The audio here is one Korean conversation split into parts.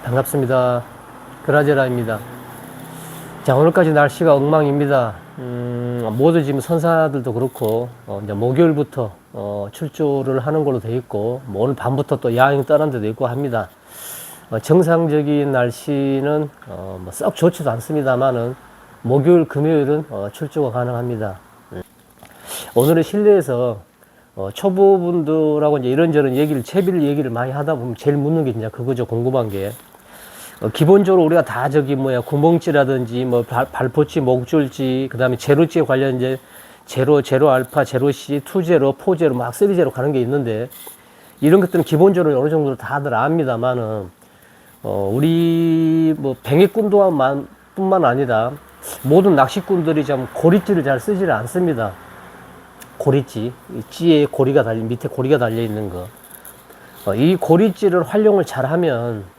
반갑습니다. 그라제라입니다. 자, 오늘까지 날씨가 엉망입니다. 모두 지금 선사들도 그렇고, 이제 목요일부터, 출조를 하는 걸로 돼 있고, 뭐 오늘 밤부터 또 야영 떠난 데도 있고 합니다. 정상적인 날씨는, 뭐 썩 좋지도 않습니다만은, 목요일, 금요일은, 출조가 가능합니다. 오늘은 실내에서, 초보분들하고 이제 이런저런 얘기를, 채비를 얘기를 많이 하다 보면 제일 묻는 게 이제 그거죠. 궁금한 게. 기본적으로 우리가 다 구멍찌라든지, 발포찌, 목줄찌, 그 다음에 제로찌에 관련 이제, 제로 알파, 제로 C, 투제로, 포제로, 막 쓰리제로 가는 게 있는데, 이런 것들은 기본적으로 어느 정도 다들 압니다만은, 우리, 뱅에꾼도만 뿐만 아니라, 모든 낚시꾼들이 좀 고리찌를 잘 쓰지를 않습니다. 고리찌. 찌에 고리가 밑에 고리가 달려 있는 거. 이 고리찌를 활용을 잘 하면,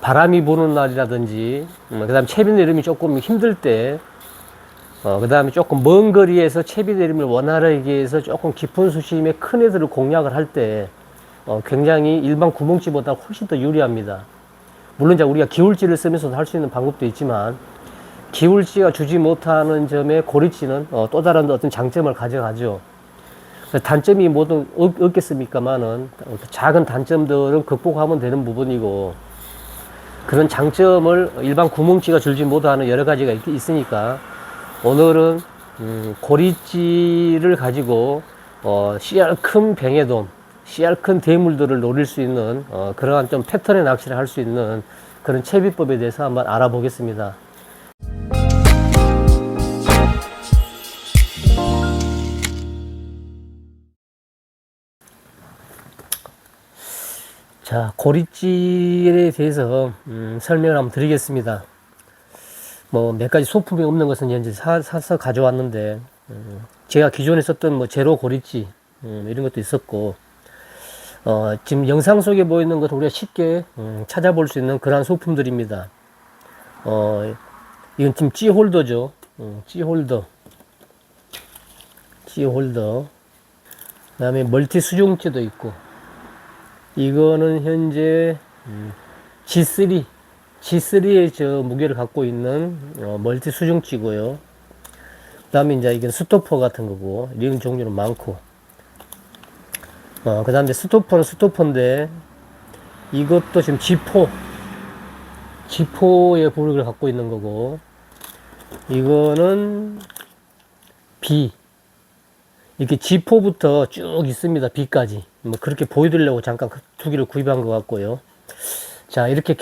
바람이 부는 날이라든지, 그 다음에 채비 내림이 조금 힘들 때, 그 다음에 조금 먼 거리에서 채비 내림을 원활하게 해서 조금 깊은 수심의 큰 애들을 공략을 할 때, 굉장히 일반 구멍찌보다 훨씬 더 유리합니다. 물론 이제 우리가 기울찌를 쓰면서도 할 수 있는 방법도 있지만, 기울찌가 주지 못하는 점에 고리찌는 또 다른 어떤 장점을 가져가죠. 단점이 뭐든 없겠습니까만은, 작은 단점들은 극복하면 되는 부분이고, 그런 장점을 일반 구멍찌가 줄지 못하는 여러 가지가 있으니까 오늘은 고리찌를 가지고 씨알 큰 뱅에돔, 씨알 큰 대물들을 노릴 수 있는 그러한 좀 패턴의 낚시를 할 수 있는 그런 채비법에 대해서 한번 알아보겠습니다. 자, 고리찌에 대해서 설명을 한번 드리겠습니다. 몇 가지 소품이 없는 것은 현재 사서 가져왔는데, 제가 기존에 썼던 제로 고리찌, 이런 것도 있었고, 지금 영상 속에 보이는 것은 우리가 쉽게 찾아볼 수 있는 그러한 소품들입니다. 이건 지금 찌 홀더죠. 찌 홀더. 그 다음에 멀티 수중찌도 있고, 이거는 현재 G3의 저 무게를 갖고 있는 멀티 수중찌고요. 그 다음에 이제 이게 스토퍼 같은 거고, 이런 종류는 많고, 그 다음에 스토퍼는 스토퍼인데, 이것도 지금 G4의 부력을 갖고 있는 거고, 이거는 B. 이렇게 G4부터 쭉 있습니다. B까지. 그렇게 보여드리려고 잠깐 그 두 개를 구입한 것 같고요. 자, 이렇게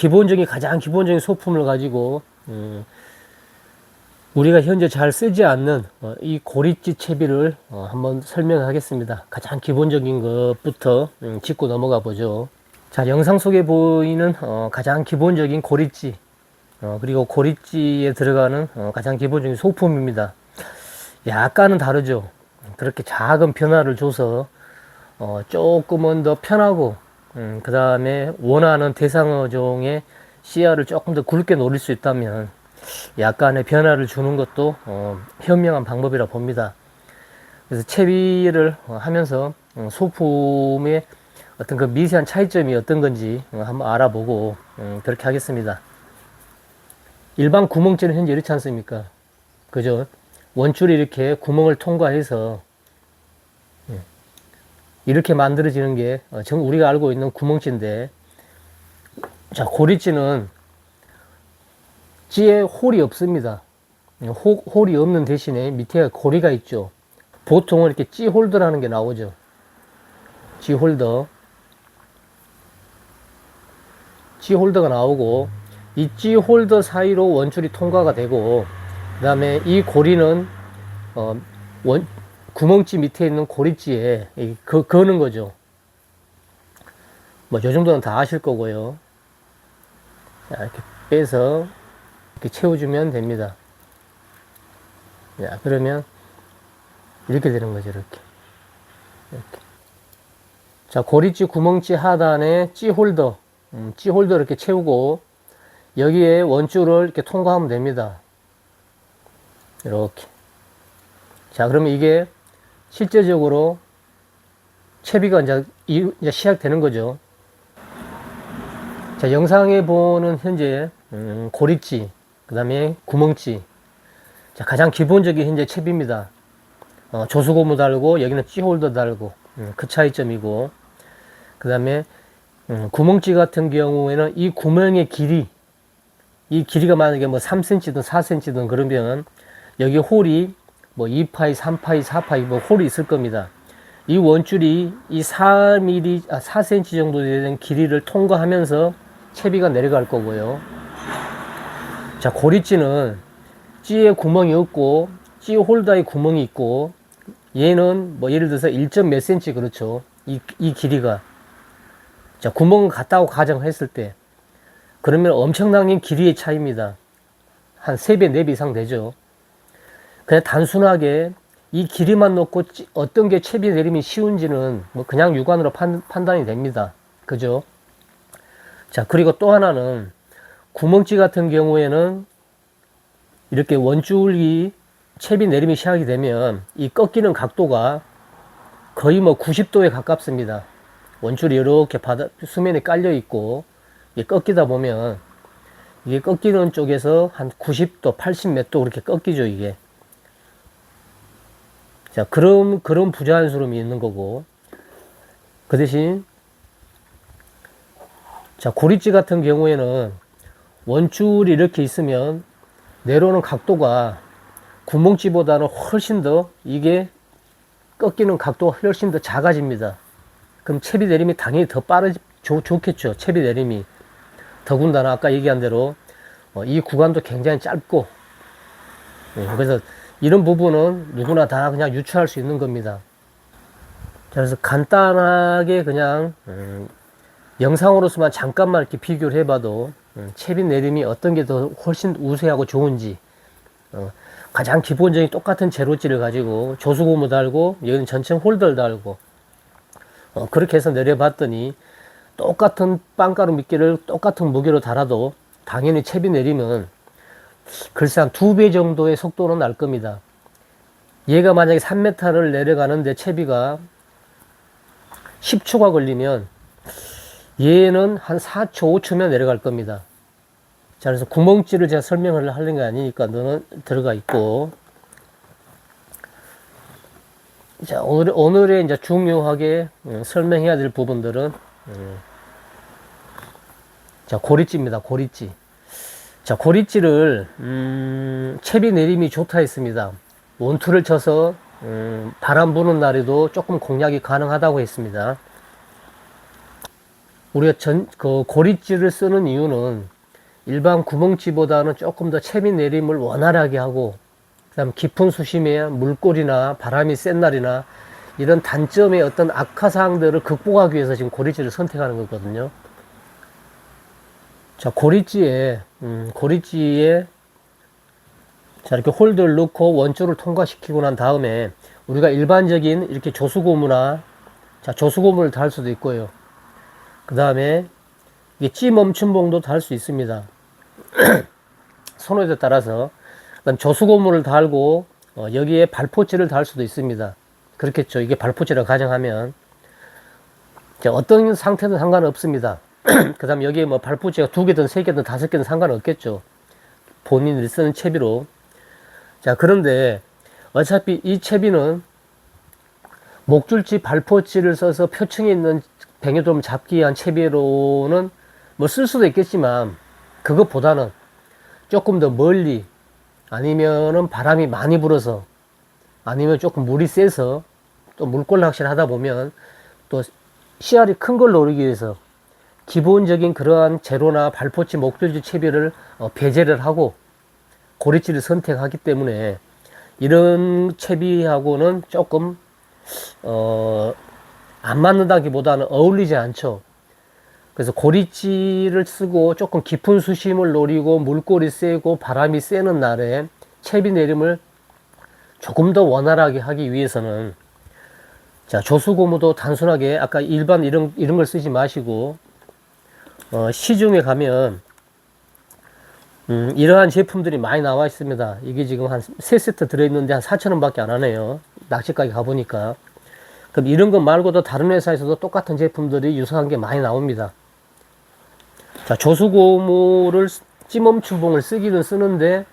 가장 기본적인 소품을 가지고, 우리가 현재 잘 쓰지 않는, 이 고리찌 채비를, 한번 설명하겠습니다. 가장 기본적인 것부터, 짚고 넘어가 보죠. 자, 영상 속에 보이는, 가장 기본적인 고리찌, 그리고 고리찌에 들어가는, 가장 기본적인 소품입니다. 약간은 다르죠. 그렇게 작은 변화를 줘서, 조금은 더 편하고, 그 다음에 원하는 대상어종의 씨알을 조금 더 굵게 노릴 수 있다면 약간의 변화를 주는 것도 현명한 방법이라 봅니다. 그래서 채비를 하면서 소품의 어떤 그 미세한 차이점이 어떤 건지 한번 알아보고 그렇게 하겠습니다. 일반 구멍찌는 현재 이렇지 않습니까? 그죠? 원줄이 이렇게 구멍을 통과해서 이렇게 만들어지는 게 우리가 알고 있는 구멍찌인데, 자, 고리찌는 찌에 홀이 없습니다. 홀이 없는 대신에 밑에 고리가 있죠. 보통은 이렇게 찌 홀더라는 게 나오죠. 찌 홀더가 나오고, 이 찌 홀더 사이로 원줄이 통과가 되고, 그 다음에 이 고리는 구멍찌 밑에 있는 고리찌에 거는 거죠. 요 정도는 다 아실 거고요. 자, 이렇게 빼서 이렇게 채워주면 됩니다. 자, 그러면 이렇게 되는 거죠. 이렇게. 자, 고리찌 구멍찌 하단에 찌 홀더 이렇게 채우고, 여기에 원줄을 이렇게 통과하면 됩니다. 이렇게. 자, 그러면 이게 실제적으로 채비가 이제 시작되는 거죠. 자, 영상에 보는 현재 고리찌, 그 다음에 구멍찌. 자, 가장 기본적인 현재 채비입니다. 조수고무 달고 여기는 찌홀더 달고 그 차이점이고, 그 다음에 구멍찌 같은 경우에는 이 구멍의 길이, 이 길이가 만약에 뭐 3cm든 4cm든 그러면 여기 홀이 뭐 2파이, 3파이, 4파이 뭐 홀이 있을 겁니다. 이 원줄이 이 4cm 정도 되는 길이를 통과하면서 채비가 내려갈 거고요. 자, 고리찌는 찌에 구멍이 없고 찌 홀더에 구멍이 있고, 얘는 뭐 예를 들어서 1. 몇 cm, 그렇죠. 이 길이가. 자, 구멍을 같다고 가정했을 때 그러면 엄청난 길이의 차이입니다. 한 3배, 4배 이상 되죠. 그냥 단순하게 이 길이만 놓고 어떤 게 채비 내림이 쉬운지는 뭐 그냥 육안으로 판단이 됩니다. 그죠? 자, 그리고 또 하나는 구멍찌 같은 경우에는 이렇게 원줄이 채비 내림이 시작이 되면 이 꺾이는 각도가 거의 뭐 90도에 가깝습니다. 원줄이 이렇게 수면에 깔려 있고, 이게 꺾이다 보면 이게 꺾이는 쪽에서 한 90도, 80 몇 도 그렇게 꺾이죠, 이게. 자, 그런 부자연스러움이 있는 거고, 그 대신, 자, 고리찌 같은 경우에는 원줄이 이렇게 있으면 내려오는 각도가 구멍찌보다는 훨씬 더, 이게 꺾이는 각도가 훨씬 더 작아집니다. 그럼 채비 내림이 당연히 더 좋겠죠. 채비 내림이. 더군다나 아까 얘기한 대로 이 구간도 굉장히 짧고, 그래서 이런 부분은 누구나 다 그냥 유추할 수 있는 겁니다. 그래서 간단하게 그냥 영상으로서만 잠깐만 이렇게 비교를 해봐도 채비 내림이 어떤 게 더 훨씬 우세하고 좋은지, 가장 기본적인 똑같은 제로찌를 가지고 조수고무 달고 여기는 전체 홀더를 달고 그렇게 해서 내려봤더니 똑같은 빵가루 미끼를 똑같은 무게로 달아도 당연히 채비 내림은 글쎄 한 2배 정도의 속도는 날 겁니다. 얘가 만약에 3m를 내려가는데 채비가 10초가 걸리면 얘는 한 4초, 5초면 내려갈 겁니다. 자, 그래서 구멍찌를 제가 설명을 하는 게 아니니까 너는 들어가 있고. 자, 오늘의 이제 중요하게 설명해야 될 부분들은, 자, 고리찌입니다. 고리찌. 자, 고리찌를, 채비 내림이 좋다 했습니다. 원투를 쳐서, 바람 부는 날에도 조금 공략이 가능하다고 했습니다. 우리가 고리찌를 쓰는 이유는 일반 구멍찌보다는 조금 더 채비 내림을 원활하게 하고, 그 다음 깊은 수심에 물골이나 바람이 센 날이나 이런 단점의 어떤 악화사항들을 극복하기 위해서 지금 고리찌를 선택하는 거거든요. 자, 고리찌에 자, 이렇게 홀더를 넣고 원줄을 통과시키고 난 다음에 우리가 일반적인 이렇게 조수고무나, 자, 조수고무를 달 수도 있고요. 그 다음에 이게 찌 멈춤봉도 달 수 있습니다. 선호에 따라서. 그다음 조수고무를 달고 여기에 발포찌를 달 수도 있습니다. 그렇겠죠. 이게 발포찌라고 가정하면. 자, 어떤 상태든 상관없습니다. 그 다음 여기에 뭐 발포찌가 2개든 3개든 5개든 상관없겠죠. 본인이 쓰는 채비로. 자, 그런데 어차피 이 채비는 목줄찌 발포찌를 써서 표층에 있는 뱅에돔 잡기 위한 채비로는 뭐 쓸 수도 있겠지만, 그것보다는 조금 더 멀리, 아니면은 바람이 많이 불어서, 아니면 조금 물이 세서, 또 물골 낚시를 하다 보면 또 씨알이 큰 걸 노리기 위해서 기본적인 그러한 제로나 발포찌 목줄지 채비를 배제를 하고 고리찌를 선택하기 때문에 이런 채비하고는 조금 안 맞는다기보다는 어울리지 않죠. 그래서 고리찌를 쓰고 조금 깊은 수심을 노리고 물골이 세고 바람이 세는 날에 채비 내림을 조금 더 원활하게 하기 위해서는, 자, 조수고무도 단순하게 아까 일반 이런 걸 쓰지 마시고 시중에 가면 이러한 제품들이 많이 나와 있습니다. 이게 지금 한 3세트 들어있는데 한 4,000원 밖에 안 하네요. 낚시가게 가보니까. 그럼 이런 것 말고도 다른 회사에서도 똑같은 제품들이 유사한 게 많이 나옵니다. 자, 조수고무를 찌멈춘봉을 쓰기는 쓰는데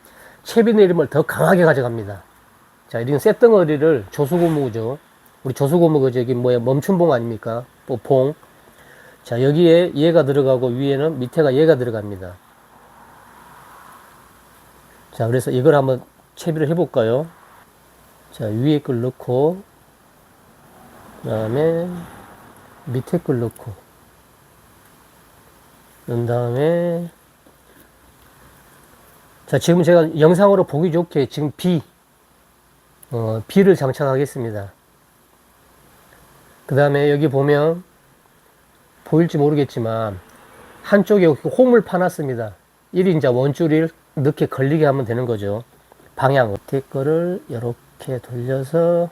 채비 내림을 더 강하게 가져갑니다. 자, 이런 쇳덩어리를 조수고무죠. 우리 조수고무가 저기 뭐야 멈춘봉 아닙니까? 봉. 자, 여기에 얘가 들어가고 위에는 밑에가 얘가 들어갑니다. 자, 그래서 이걸 한번 채비를 해볼까요? 자, 위에 걸 넣고, 그 다음에 밑에 걸 넣고, 넣은 다음에, 자, 지금 제가 영상으로 보기 좋게 지금 B를 장착하겠습니다. 그 다음에 여기 보면, 보일지 모르겠지만, 한쪽에 홈을 파놨습니다. 1인자 원줄을 넣게 걸리게 하면 되는 거죠. 방향, 밑에 거를 이렇게 돌려서,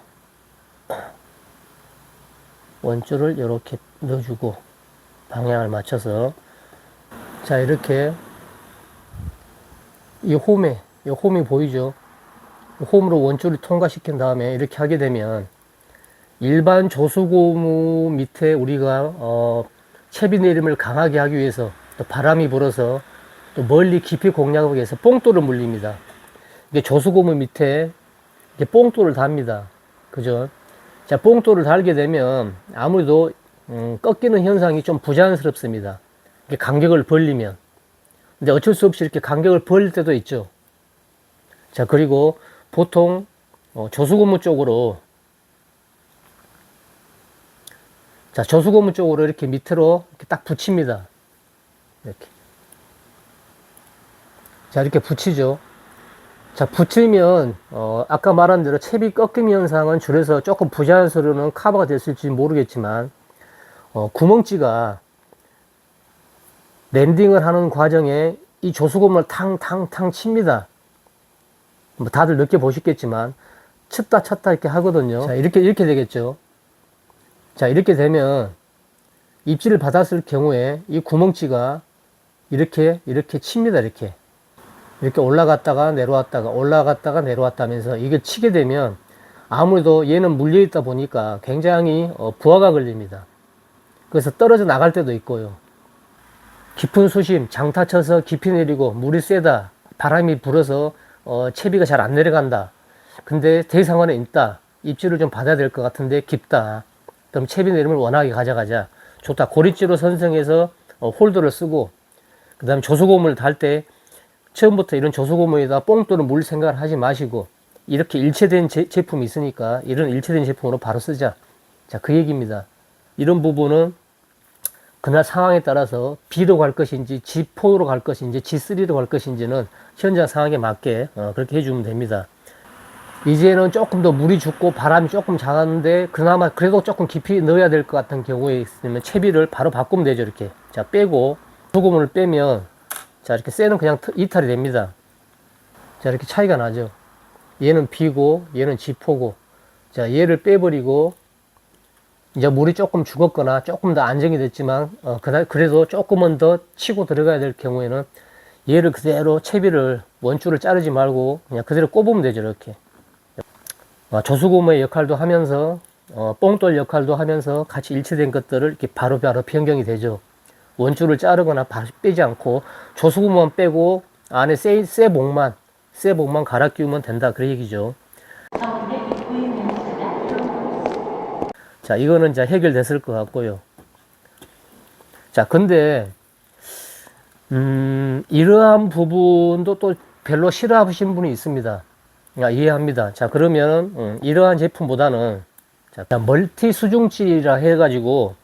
원줄을 이렇게 넣어주고, 방향을 맞춰서, 자, 이렇게, 이 홈이 보이죠? 홈으로 원줄을 통과시킨 다음에 이렇게 하게 되면 일반 조수고무 밑에 우리가 채비 내림을 강하게 하기 위해서 또 바람이 불어서 또 멀리 깊이 공략하기 위해서 뽕돌을 물립니다. 이게 조수고무 밑에 이게 뽕돌을 답니다. 그죠? 자, 뽕돌을 달게 되면 아무래도 꺾이는 현상이 좀 부자연스럽습니다. 이게 간격을 벌리면. 근데 어쩔 수 없이 이렇게 간격을 벌릴 때도 있죠. 자, 그리고 보통 조수고무 쪽으로, 자, 조수고무 쪽으로 이렇게 밑으로 이렇게 딱 붙입니다. 이렇게. 자, 이렇게 붙이죠. 자, 붙이면 아까 말한 대로 채비 꺾임 현상은 줄여서 조금 부자연스러운 커버가 됐을지 모르겠지만 구멍찌가 랜딩을 하는 과정에 이 조수고무를 탕탕탕 칩니다. 뭐 다들 느껴보셨겠지만 쳤다 쳤다 이렇게 하거든요. 자, 이렇게 되겠죠. 자, 이렇게 되면 입질을 받았을 경우에 이 구멍찌가 이렇게 칩니다. 이렇게 올라갔다가 내려왔다가 올라갔다가 내려왔다 하면서 이게 치게 되면 아무래도 얘는 물려 있다 보니까 굉장히 부하가 걸립니다. 그래서 떨어져 나갈 때도 있고요. 깊은 수심, 장타 쳐서 깊이 내리고 물이 세다, 바람이 불어서 채비가 잘 안 내려간다. 근데 대상원에 있다. 입질을 좀 받아야 될 것 같은데 깊다. 그럼 채비 내림을 원하게 가져가자. 좋다. 고리째로 선성해서 홀더를 쓰고, 그 다음에 조수고무를 달 때 처음부터 이런 조수고무에다 뽕돌을 물 생각을 하지 마시고 이렇게 일체된 제품이 있으니까 이런 일체된 제품으로 바로 쓰자. 자, 그 얘기입니다. 이런 부분은 그날 상황에 따라서 B로 갈 것인지 G4로 갈 것인지 G3로 갈 것인지는 현장 상황에 맞게 그렇게 해주면 됩니다. 이제는 조금 더 물이 죽고 바람이 조금 작았는데 그나마 그래도 조금 깊이 넣어야 될 것 같은 경우에 있으면 채비를 바로 바꾸면 되죠. 이렇게. 자, 빼고 소금을 빼면 자, 이렇게 쇠는 그냥 이탈이 됩니다. 자, 이렇게 차이가 나죠. 얘는 B고 얘는 G4고. 자, 얘를 빼버리고 이제 물이 조금 죽었거나 조금 더 안정이 됐지만 그래도 조금은 더 치고 들어가야 될 경우에는 얘를 그대로 채비를 원줄을 자르지 말고 그냥 그대로 꼽으면 되죠. 이렇게 조수고무의 역할도 하면서 뽕돌 역할도 하면서 같이 일치된 것들을 이렇게 바로바로 변경이 되죠. 원줄을 자르거나 바로 빼지 않고 조수고무만 빼고 안에 쇠 목만 갈아 끼우면 된다, 그 얘기죠. 자, 이거는 이제 해결됐을 것 같고요. 자, 근데 이러한 부분도 또 별로 싫어하시는 분이 있습니다. 이해합니다. 자, 그러면 이러한 제품보다는 자, 멀티 수중질이라 해가지고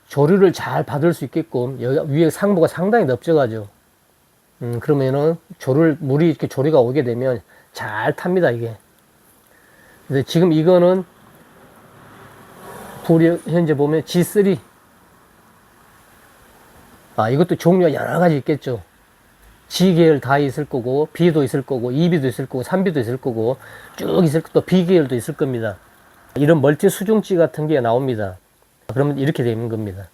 조류를 잘 받을 수 있게끔 위에 상부가 상당히 넓적하죠. 그러면은 물이 이렇게 조류가 오게 되면 잘 탑니다, 이게. 근데 지금 이거는 현재 보면 G3. 이것도 종류가 여러 가지 있겠죠. G 계열 다 있을 거고, B도 있을 거고, 2B도 있을 거고, 3B도 있을 거고, 쭉 있을 또 B 계열도 있을 겁니다. 이런 멀티 수중찌 같은 게 나옵니다. 그러면 이렇게 되는 겁니다.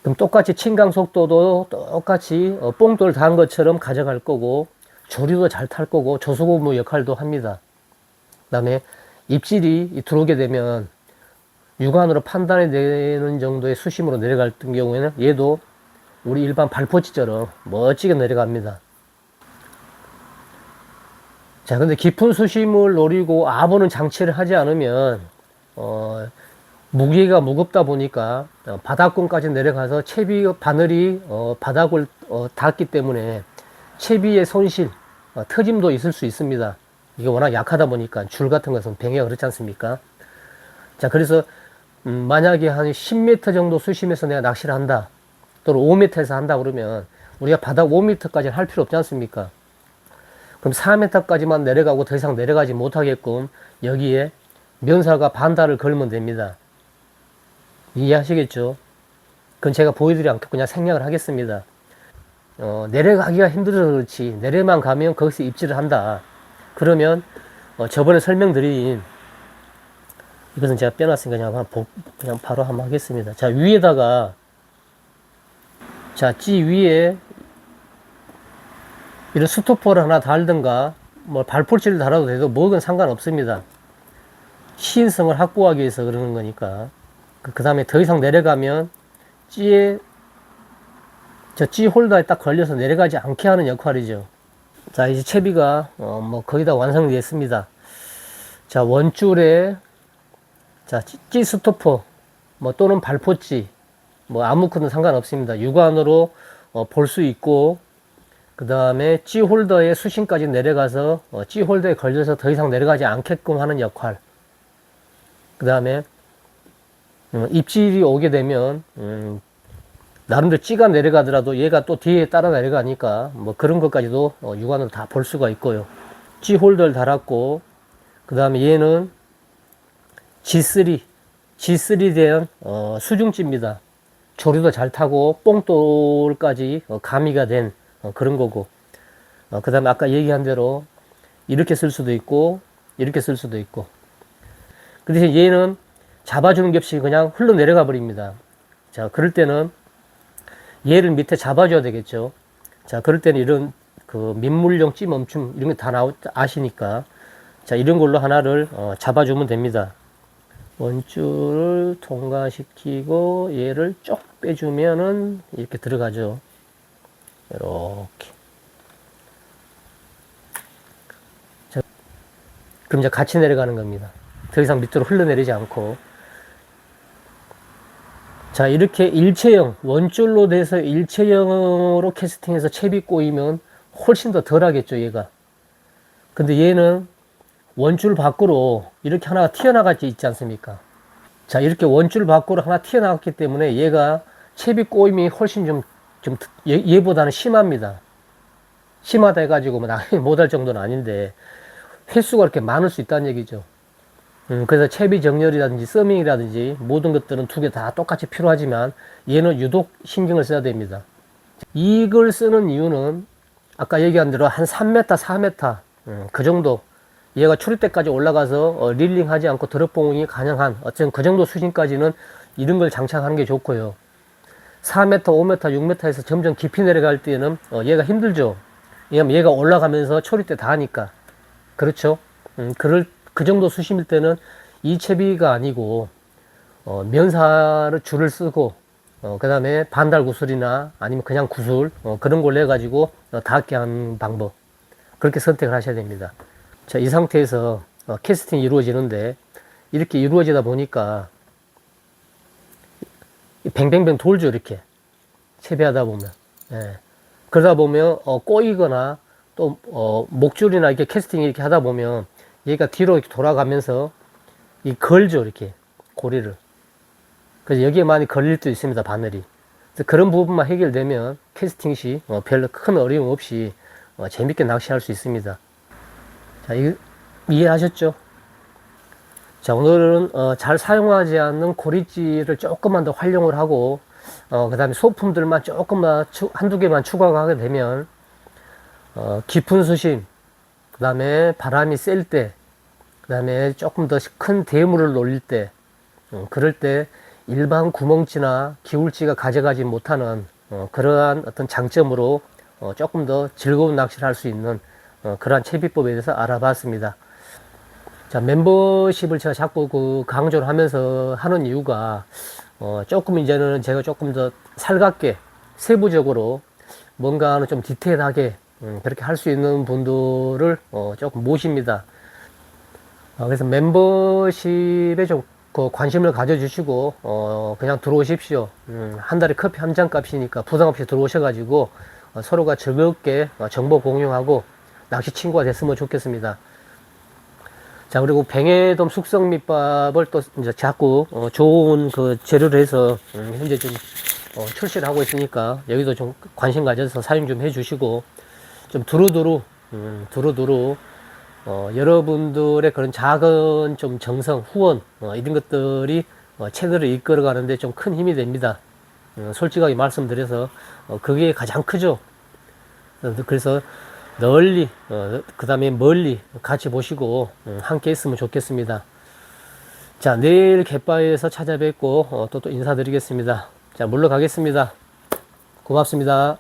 그럼 똑같이 침강 속도도 똑같이 뽕돌 단 것처럼 가져갈 거고, 조류도 잘 탈 거고, 조수고무 역할도 합니다. 그 다음에 입질이 들어오게 되면 육안으로 판단이 되는 정도의 수심으로 내려갈 경우에는 얘도 우리 일반 발포치처럼 멋지게 내려갑니다. 자, 근데 깊은 수심을 노리고 아보는 장치를 하지 않으면 무게가 무겁다 보니까 바닥권까지 내려가서 채비 바늘이 바닥을 닿기 때문에 채비의 손실, 터짐도 있을 수 있습니다. 이게 워낙 약하다 보니까 줄 같은 것은 뱅이가 그렇지 않습니까? 자, 그래서 만약에 한 10m 정도 수심에서 내가 낚시를 한다, 또는 5m에서 한다 그러면 우리가 바닥 5m까지는 할 필요 없지 않습니까? 그럼 4m까지만 내려가고 더 이상 내려가지 못하게끔 여기에 면사가 반달을 걸면 됩니다. 이해하시겠죠? 그건 제가 보여드리지 않고 그냥 생략을 하겠습니다. 내려가기가 힘들어서 그렇지 내려만 가면 거기서 입질을 한다. 그러면 저번에 설명드린 이것은 제가 빼놨으니까 그냥 바로 한번 하겠습니다. 자, 위에다가 자, 찌 위에 이런 스토퍼를 하나 달든가 뭐 발포치를 달아도 돼도 뭐건 상관없습니다. 시인성을 확보하기 위해서 그러는 거니까. 그 다음에 더 이상 내려가면 찌에 찌 홀더에 딱 걸려서 내려가지 않게 하는 역할이죠. 자, 이제 채비가 뭐 거의 다 완성이 됐습니다. 자, 원줄에 자, 찌 스토퍼 뭐 또는 발포치 뭐 아무거나 상관없습니다. 육안으로 볼 수 있고, 그 다음에 찌 홀더의 수심까지 내려가서 찌 홀더에 걸려서 더 이상 내려가지 않게끔 하는 역할. 그 다음에 입질이 오게 되면 나름대로 찌가 내려가더라도 얘가 또 뒤에 따라 내려가니까 뭐 그런 것까지도 육안으로 다 볼 수가 있고요. 찌 홀더를 달았고, 그 다음에 얘는 G3에 대한 수중찌입니다. 조류도 잘 타고 뽕돌까지 가미가 된 그런 거고, 그 다음에 아까 얘기한 대로 이렇게 쓸 수도 있고 이렇게 쓸 수도 있고. 그 대신 얘는 잡아주는 게 없이 그냥 흘러내려가 버립니다. 자, 그럴 때는 얘를 밑에 잡아줘야 되겠죠. 자, 그럴 때는 이런 그 민물용 찌 멈춤 이런 게 다 아시니까, 자, 이런 걸로 하나를 잡아주면 됩니다. 원줄을 통과시키고 얘를 쭉 빼주면은 이렇게 들어가죠. 이렇게. 자, 그럼 이제 같이 내려가는 겁니다. 더 이상 밑으로 흘러내리지 않고. 자, 이렇게 일체형, 원줄로 돼서 일체형으로 캐스팅해서 채비 꼬이면 훨씬 더 덜 하겠죠, 얘가. 근데 얘는 원줄 밖으로 이렇게 하나가 튀어나갈 수 있지 않습니까? 자, 이렇게 원줄 밖으로 하나 튀어나갔기 때문에 얘가 채비 꼬임이 훨씬 얘보다는 심합니다. 심하다 해가지고 뭐 낚시 못할 정도는 아닌데 횟수가 이렇게 많을 수 있다는 얘기죠. 그래서 채비 정렬이라든지 서밍이라든지 모든 것들은 두 개 다 똑같이 필요하지만 얘는 유독 신경을 써야 됩니다. 이걸 쓰는 이유는 아까 얘기한 대로 한 3m, 4m 그 정도, 얘가 초리대까지 올라가서 릴링하지 않고 드롭봉이 가능한 어쨌든 그 정도 수심까지는 이런 걸 장착하는 게 좋고요. 4m, 5m, 6m에서 점점 깊이 내려갈 때는 얘가 힘들죠. 왜냐면 얘가 올라가면서 초리대 다 하니까. 그렇죠. 그 정도 수심일 때는 이 채비가 아니고 면사를 줄을 쓰고 그 다음에 반달 구슬이나 아니면 그냥 구슬 그런 걸로 해가지고 닿게 하는 방법, 그렇게 선택을 하셔야 됩니다. 자, 이 상태에서 캐스팅이 이루어지는데 이렇게 이루어지다 보니까 뱅뱅뱅 돌죠. 이렇게 채비하다 보면. 예. 그러다 보면 꼬이거나 또 목줄이나 이렇게 캐스팅 이렇게 하다 보면 얘가 뒤로 이렇게 돌아가면서 이 걸죠. 이렇게 고리를. 그래서 여기에 많이 걸릴 수 있습니다. 바늘이. 그래서 그런 부분만 해결되면 캐스팅 시 별로 큰 어려움 없이 재밌게 낚시할 수 있습니다. 자, 이해하셨죠? 자, 오늘은 잘 사용하지 않는 고리찌를 조금만 더 활용을 하고 그 다음에 소품들만 조금만 한두 개만 추가하게 되면 깊은 수심, 그 다음에 바람이 셀 때, 그 다음에 조금 더 큰 대물을 놀릴 때, 그럴 때 일반 구멍찌나 기울찌가 가져가지 못하는 그러한 어떤 장점으로 조금 더 즐거운 낚시를 할 수 있는 그러한 채비법에 대해서 알아봤습니다. 자, 멤버십을 제가 자꾸 그 강조를 하면서 하는 이유가, 조금 이제는 제가 조금 더 살갑게, 세부적으로, 뭔가는 좀 디테일하게, 그렇게 할 수 있는 분들을, 조금 모십니다. 그래서 멤버십에 좀 그 관심을 가져주시고, 그냥 들어오십시오. 한 달에 커피 한 잔 값이니까 부담 없이 들어오셔가지고, 서로가 즐겁게 정보 공유하고, 낚시 친구가 됐으면 좋겠습니다. 자, 그리고 뱅에돔 숙성 밑밥을 또 이제 자꾸 좋은 그 재료를 해서 현재 좀 출시를 하고 있으니까 여기도 좀 관심 가져서 사용 좀 해주시고, 좀 두루두루 여러분들의 그런 작은 좀 정성, 후원 이런 것들이 채널을 이끌어 가는데 좀 큰 힘이 됩니다. 솔직하게 말씀드려서 그게 가장 크죠. 그래서 널리, 그 다음에 멀리 같이 보시고, 함께 했으면 좋겠습니다. 자, 내일 갯바위에서 찾아뵙고, 또 인사드리겠습니다. 자, 물러가겠습니다. 고맙습니다.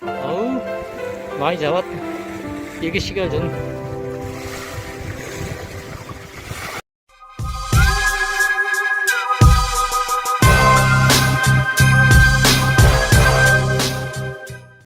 어우, 많이 잡았다. 이게 시간 전